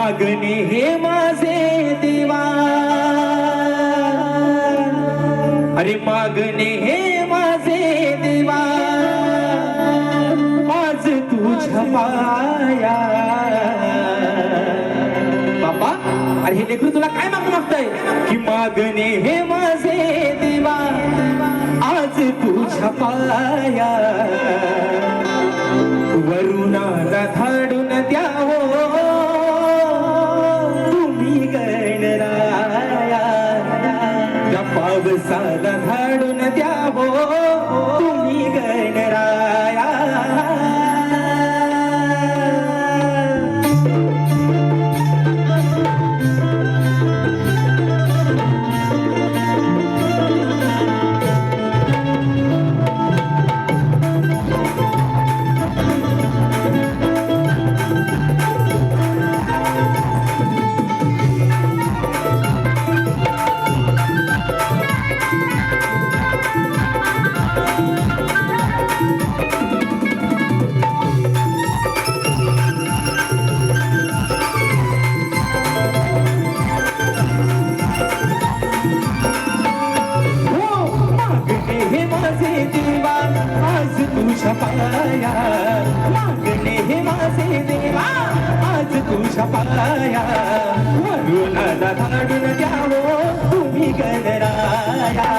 मागणे हे माझे देवा, अरे मागणे हे माझे देवा, आज तुझ्या पाया. बाबा, अरे हे लेकरू तुला काय मागतंय की मागणे हे माझे देवा, आज तुझ्या पाया. वरुणाला धाडून द्यावो तुम्ही गणराया, त्या पावसाला धाडून द्यावो तुम्ही गणराया. पाया, मागणे हे माझे देवा, आज तुझ्या पाया. वरुणाला धाडून द्यावो तुम्ही गणराया,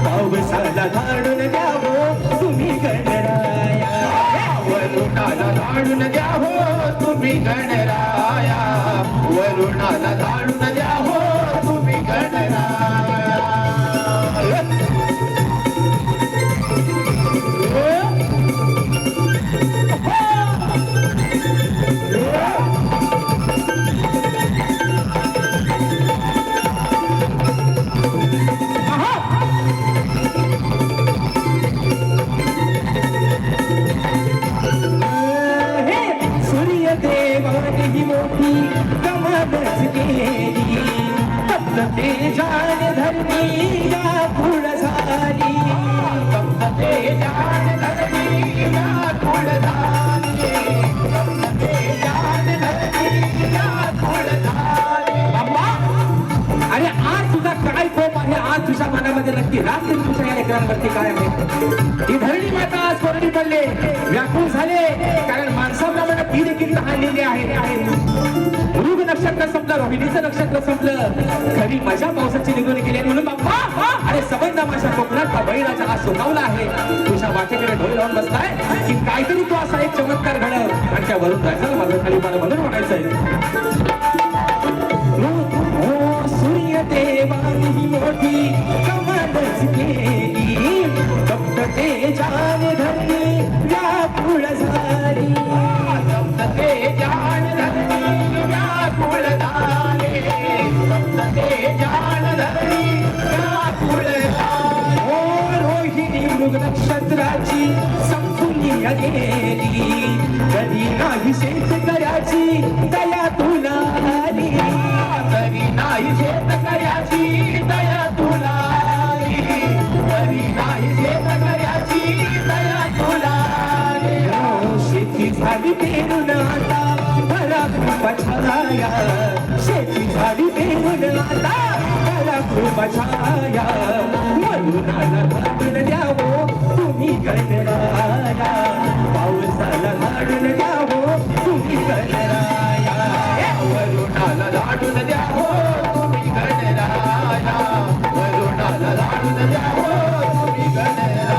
पावसाला धाडून द्यावो तुम्ही गणराया. वरुणाला धाडून द्यावो तुम्ही गणराया, वरुणाला धाडून द्यावो तुम्ही गणराया. देवानी मोठी कमालच केली, फक्त तेजान धरणी या फुल झाली. फक्त तेजान धरणी या फुल झाली, फक्त तेजान धरणी या फुल झाली. बाबा, अरे आज तुझा काय कोप आहे, आज तुझ्या मनामध्ये नक्की रात्री तुझ्या या लेकरांवरती काय आहे. ही धरणी माता आज कोरडी पडले, व्याकुळ झाले, कारण माणसाप्रमाणे ती देखील राहिलेली आहे. मृग नक्षत्र संपलं, रोहिणीचं नक्षत्र संपलं, खरी मजा पावसाची निघून गेली. म्हणून बाप्पा, अरे सबंध माझ्या कोकणात बैलाचा हा सोनावला आहे, तुझ्या वाटेकडे डोळे लावून बसलाय की काहीतरी तो असा एक चमत्कार घडव आणि त्यावरून जायचं माझं खाली मला म्हणून म्हणायचंय. सूर्य देवानी मोठी कमालच केली, फक्त तेजान धरणी व्याकुळ झाली. फक्त तेजान धरणी व्याकुळ झाली, फक्त तेजान धरणी व्याकुळ झाली. रोहिणी मृग नक्षत्राची संपुली गेली, कधी नाही शेतकऱ्याची दया तुला आली. तरी नाही शेतकऱ्याची दया तुला आली, तरी नाही शेतकऱ्याची दया तुला आली. शेती झाली पेरून आता भरा खूप छाया, शेती झाली पेरून आता भरा खूप छाया. वरुणाला धाडून द्यावो तुम्ही गणराया, पावसाला धाडून द्यावो तुम्ही गणराया. वरुणाला धाडून द्यावो तुम्ही गणराया, वरुणाला धाडून द्यावो तुम्ही गणराया.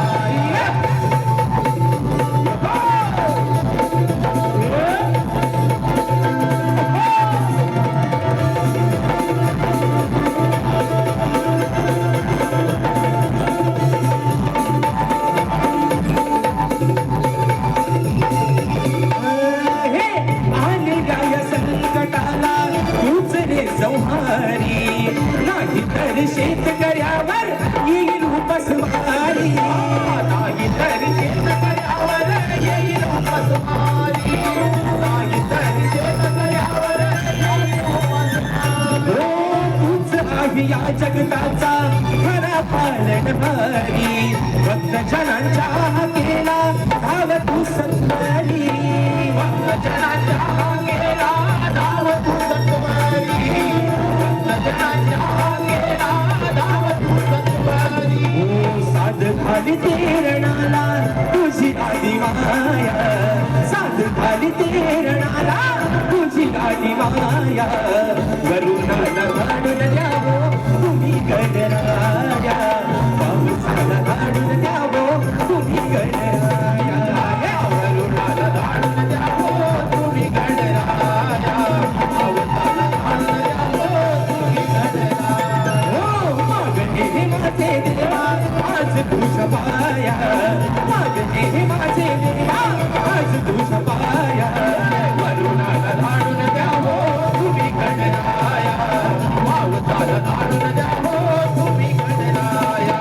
संहारी नाही तर शेतकऱ्यावर येईल उपस्मारी, नाही तर शेतकऱ्यावर येईल उपस्मारी, नाही तर शेतकऱ्यावर येईल उपस्मारी. तूच आहे या जगताचा खरा पालनहारी, भक्त जनांच्या केला धाव तू सत्तारी. भक्त जनांच्या केला धाव तू सत्तारी. झाली तेरणाला तुझी आली माया साथ झाली तेरणाला तुझी आली माया वरुणाला धाडून द्यावो तुम्ही गणराया पावसाला धाडून द्यावो तुम्ही गणराया वरुणाला धाडून द्यावो तुम्ही गणराया पावसाला धाडून द्यावो तुम्ही गणराया हो मागणे माझे देवा आज तुझ्या पाया मागणे माझे देवा आज तुझ्या पाया वरुणाला धाडून द्यावो तुम्ही गणराया पावसाला धाडून द्यावो तुम्ही गणराया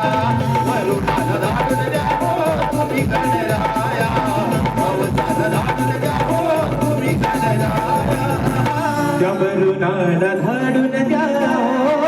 वरुणाला धाडून द्यावो तुम्ही गणराया पावसाला धाडून द्यावो तुम्ही गणराया त्या वरुणाला धाडून द्यावो